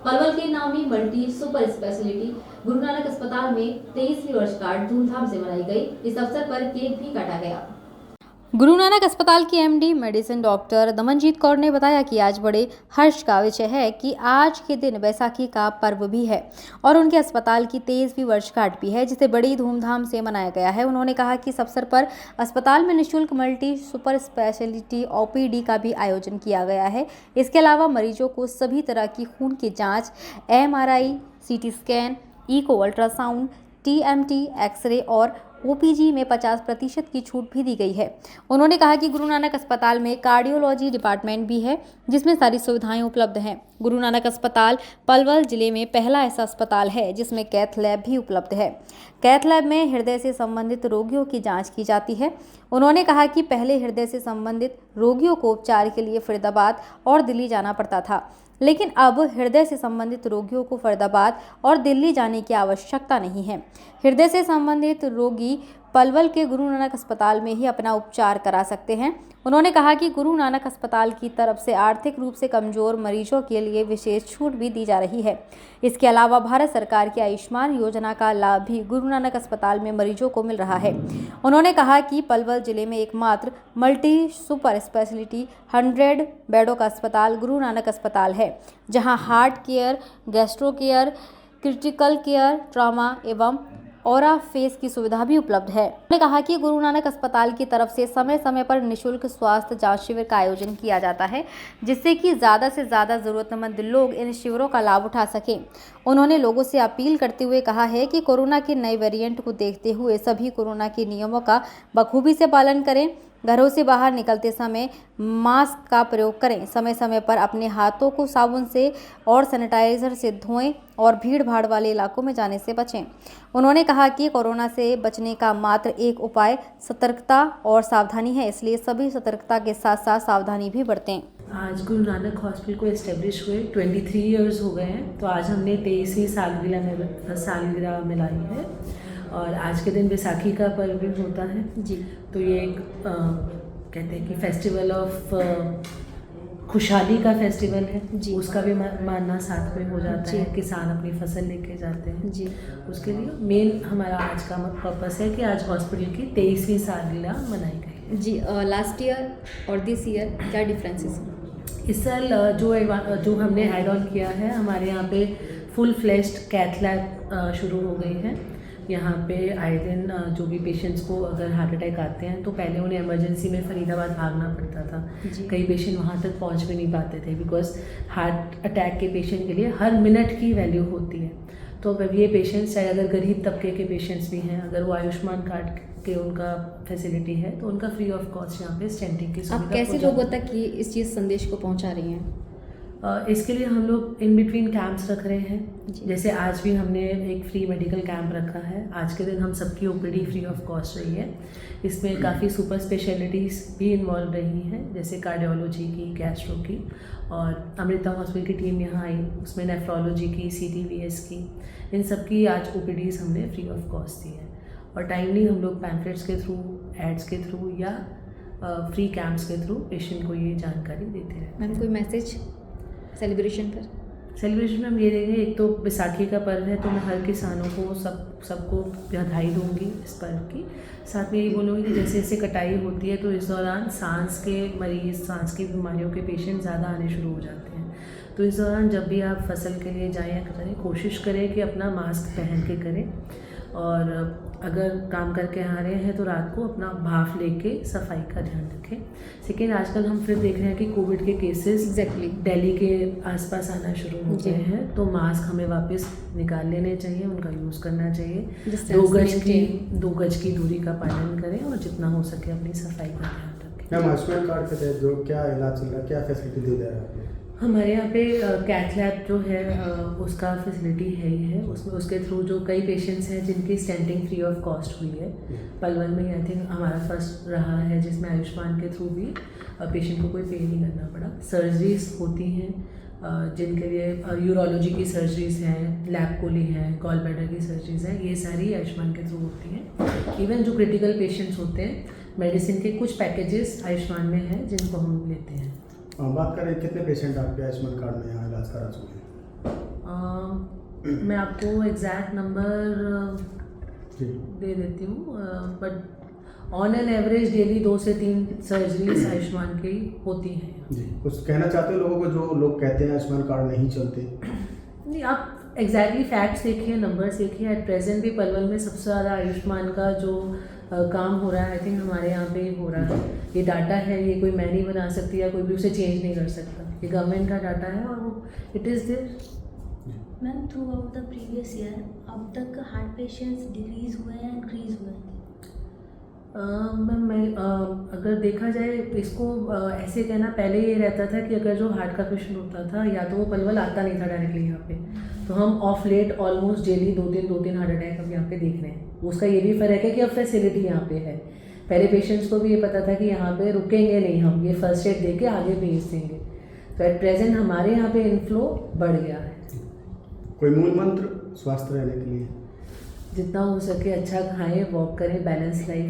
पलवल के नामी multi super speciality Guru Nanak अस्पताल में 23वीं वर्षगांठ धूमधाम से मनाई गई। इस अवसर पर केक भी काटा गया। गुरु नानक अस्पताल की MD medicine doctor Damanjeet Kaur ने बताया कि आज बड़े हर्ष का विषय है कि आज के दिन बैसाखी का पर्व भी है और उनके अस्पताल की 23वीं वर्षगांठ भी है, जिसे बड़ी धूमधाम से मनाया गया है। उन्होंने कहा कि इस अवसर पर अस्पताल में निःशुल्क मल्टी सुपर स्पेशलिटी ओपीडी का भी आयोजन किया गया है। इसके अलावा मरीजों को सभी तरह की खून की जाँच, MRI, CT scan, echo ultrasound, TMT, X ray और ओपीजी में 50% की छूट भी दी गई है। उन्होंने कहा कि गुरु नानक अस्पताल में कार्डियोलॉजी डिपार्टमेंट भी है, जिसमें सारी सुविधाएं उपलब्ध हैं। गुरु नानक अस्पताल पलवल जिले में पहला ऐसा अस्पताल है जिसमें कैथ लैब भी उपलब्ध है। कैथ लैब में हृदय से संबंधित रोगियों की जांच की जाती है। उन्होंने कहा कि पहले हृदय से संबंधित रोगियों को उपचार के लिए फरीदाबाद और दिल्ली जाना पड़ता था, लेकिन अब हृदय से संबंधित रोगियों को फरीदाबाद और दिल्ली जाने की आवश्यकता नहीं है। हृदय से संबंधित रोगी पलवल के गुरु नानक अस्पताल में ही अपना उपचार करा सकते हैं। उन्होंने कहा कि गुरु नानक अस्पताल की तरफ से आर्थिक रूप से कमजोर मरीजों के लिए विशेष छूट भी दी जा रही है। इसके अलावा भारत सरकार की आयुष्मान योजना का लाभ भी गुरु नानक अस्पताल में मरीजों को मिल रहा है। उन्होंने कहा कि पलवल जिले में एकमात्र मल्टी सुपर स्पेशलिटी 100 बेडों का अस्पताल गुरु नानक अस्पताल है, जहां heart care, gastro care, critical care, trauma एवं औरा फेस की सुविधा भी उपलब्ध है। उन्होंने कहा कि गुरु नानक अस्पताल की तरफ से समय समय पर निःशुल्क स्वास्थ्य जांच शिविर का आयोजन किया जाता है, जिससे कि ज़्यादा से ज़्यादा ज़रूरतमंद लोग इन शिविरों का लाभ उठा सकें। उन्होंने लोगों से अपील करते हुए कहा है कि कोरोना के नए वेरिएंट को देखते हुए सभी कोरोना के नियमों का बखूबी से पालन करें। घरों से बाहर निकलते समय मास्क का प्रयोग करें। समय समय पर अपने हाथों को साबुन से और सैनिटाइजर से धोएं और भीड़ भाड़ वाले इलाकों में जाने से बचें। उन्होंने कहा कि कोरोना से बचने का मात्र एक उपाय सतर्कता और सावधानी है, इसलिए सभी सतर्कता के साथ साथ सावधानी भी बरतें। आज गुरु नानक हॉस्पिटल को इस्टेब्लिश हुए 23 इयर्स हो गए हैं, तो आज हमने 23वीं सालगिरह मिलाई है और आज के दिन बैसाखी का पर्व भी होता है जी। तो ये एक कहते हैं कि फेस्टिवल ऑफ खुशहाली का फेस्टिवल है जी। उसका भी मानना साथ में हो जाता है। किसान अपनी फसल लेके जाते हैं जी। उसके लिए मेन हमारा आज का पर्पस है कि आज हॉस्पिटल की 23वीं सालगिरह मनाई गई है जी। लास्ट ईयर और दिस ईयर क्या डिफरेंसेस हैं? इस साल जो हमने ऐड ऑन किया है, हमारे यहाँ पे फुल फ्लेश्ड कैथ लैब शुरू हो गई है। यहाँ पे आए दिन जो भी पेशेंट्स को अगर हार्ट अटैक आते हैं तो पहले उन्हें इमरजेंसी में फरीदाबाद भागना पड़ता था। कई पेशेंट वहाँ तक पहुँच भी नहीं पाते थे, बिकॉज हार्ट अटैक के पेशेंट के लिए हर मिनट की वैल्यू होती है। तो अब ये पेशेंट्स, चाहे अगर गरीब तबके के पेशेंट्स भी हैं, अगर वो आयुष्मान कार्ड के उनका फैसिलिटी है तो उनका फ्री ऑफ कॉस्ट यहाँ पे स्टेंटिंग की सुविधा। आप कैसे लोगों तक ये इस चीज़ संदेश को पहुँचा रही हैं? इसके लिए हम लोग इन बिटवीन कैंप्स रख रहे हैं। जैसे आज भी हमने एक फ्री मेडिकल कैंप रखा है। आज के दिन हम सबकी ओपीडी फ्री ऑफ कॉस्ट रही है। इसमें काफ़ी सुपर स्पेशलिटीज़ भी इन्वॉल्व रही हैं, जैसे कार्डियोलॉजी की, गैस्ट्रो की, और अमृता हॉस्पिटल की टीम यहाँ आई, उसमें नेफ्रोलॉजी की, CTVS की, इन सब की आज ओपीडीज़ हमने फ्री ऑफ कॉस्ट दी है। और टाइमली हम लोग पैम्फलेट्स के थ्रू, एड्स के थ्रू या फ्री कैंप्स के थ्रू पेशेंट को ये जानकारी देते हैं। मैम कोई मैसेज सेलिब्रेशन में हम ये देंगे, एक तो बैसाखी का पर्व है तो मैं हर किसानों को सबको बधाई दूंगी इस पर्व की। साथ में ये बोलूँगी कि जैसे जैसे कटाई होती है तो इस दौरान सांस के मरीज़, सांस की बीमारियों के पेशेंट ज़्यादा आने शुरू हो जाते हैं। तो इस दौरान जब भी आप फसल के लिए जाएँ या करें, कोशिश करें कि अपना मास्क पहन के करें, और अगर काम करके आ रहे हैं तो रात को अपना भाफ लेके सफाई का ध्यान रखें। लेकिन आजकल हम फिर देख रहे हैं कि कोविड के केसेस दिल्ली के आसपास आना शुरू हो गए हैं, तो मास्क हमें वापस निकाल लेने चाहिए, उनका यूज़ करना चाहिए। 2 गज की दूरी का पालन करें और जितना हो सके अपनी सफाई का ध्यान रखें। आयुष्मान कार्ड के तहत जो क्या इलाज चल रहा है, क्या फैसिलिटी दी जा रही है? हमारे यहाँ पे कैथ लैब जो है उसका फैसिलिटी है ही है। उसमें उसके थ्रू जो कई पेशेंट्स हैं जिनकी स्टेंटिंग फ्री ऑफ कॉस्ट हुई है। पलवल में आई थिंक हमारा फर्स्ट रहा है जिसमें आयुष्मान के थ्रू भी पेशेंट को कोई पे नहीं करना पड़ा। सर्जरीज होती हैं जिनके लिए यूरोलॉजी की सर्जरीज हैं, लैब कोली हैं, गॉल ब्लैडर की सर्जरीज हैं, ये सारी आयुष्मान के थ्रू होती हैं। इवन जो क्रिटिकल पेशेंट्स होते हैं, मेडिसिन के कुछ पैकेजेस आयुष्मान में हैं जिनको हम लेते हैं। बात करें कितने पेशेंट आपके आयुष्मान कार्ड में यहाँ इलाज करा चुके हैं? मैं आपको एग्जैक्ट नंबर जी दे देती हूँ, but on an average daily 2 से 3 सर्जरीज आयुष्मान की होती हैं। जी, कुछ कहना चाहते हो लोगों को जो लोग कहते हैं आयुष्मान कार्ड नहीं चलते? नहीं, आप एग्जैक्टली फैक्ट्स देखिए, नंबर्स देखिए। एट प्रेजेंट भी पलवल में सबसे ज़्यादा आयुष्मान का जो काम हो रहा है, आई थिंक हमारे यहाँ पे ही हो रहा है। ये डाटा है, ये कोई मैं नहीं बना सकती या कोई भी उसे चेंज नहीं कर सकता। ये गवर्नमेंट का डाटा है और वो it is there. Ma'am, throughout the previous year अब तक हार्ट पेशेंट्स डिक्रीज हुए हैं, इंक्रीज हुए हैं? मैं अगर देखा जाए इसको ऐसे कहना, पहले ये रहता था कि अगर जो हार्ट का पेशेंट होता था या तो वो पलवल आता नहीं था डायरेक्टली यहाँ पे, तो हम of late almost daily 2-3 heart attack अब यहाँ पे देख रहे हैं। उसका ये भी फ़र्क है कि अब फैसिलिटी यहाँ पे है। पहले पेशेंट्स को भी ये पता था कि यहाँ पे रुकेंगे नहीं, हम ये फर्स्ट एड दे के आगे भेज देंगे। तो एट प्रेजेंट हमारे यहाँ पे इनफ्लो बढ़ गया है। कोई मूल मंत्र स्वस्थ रहने के लिए? जितना हो सके अच्छा खाएं, वॉक करें, बैलेंस लाइफ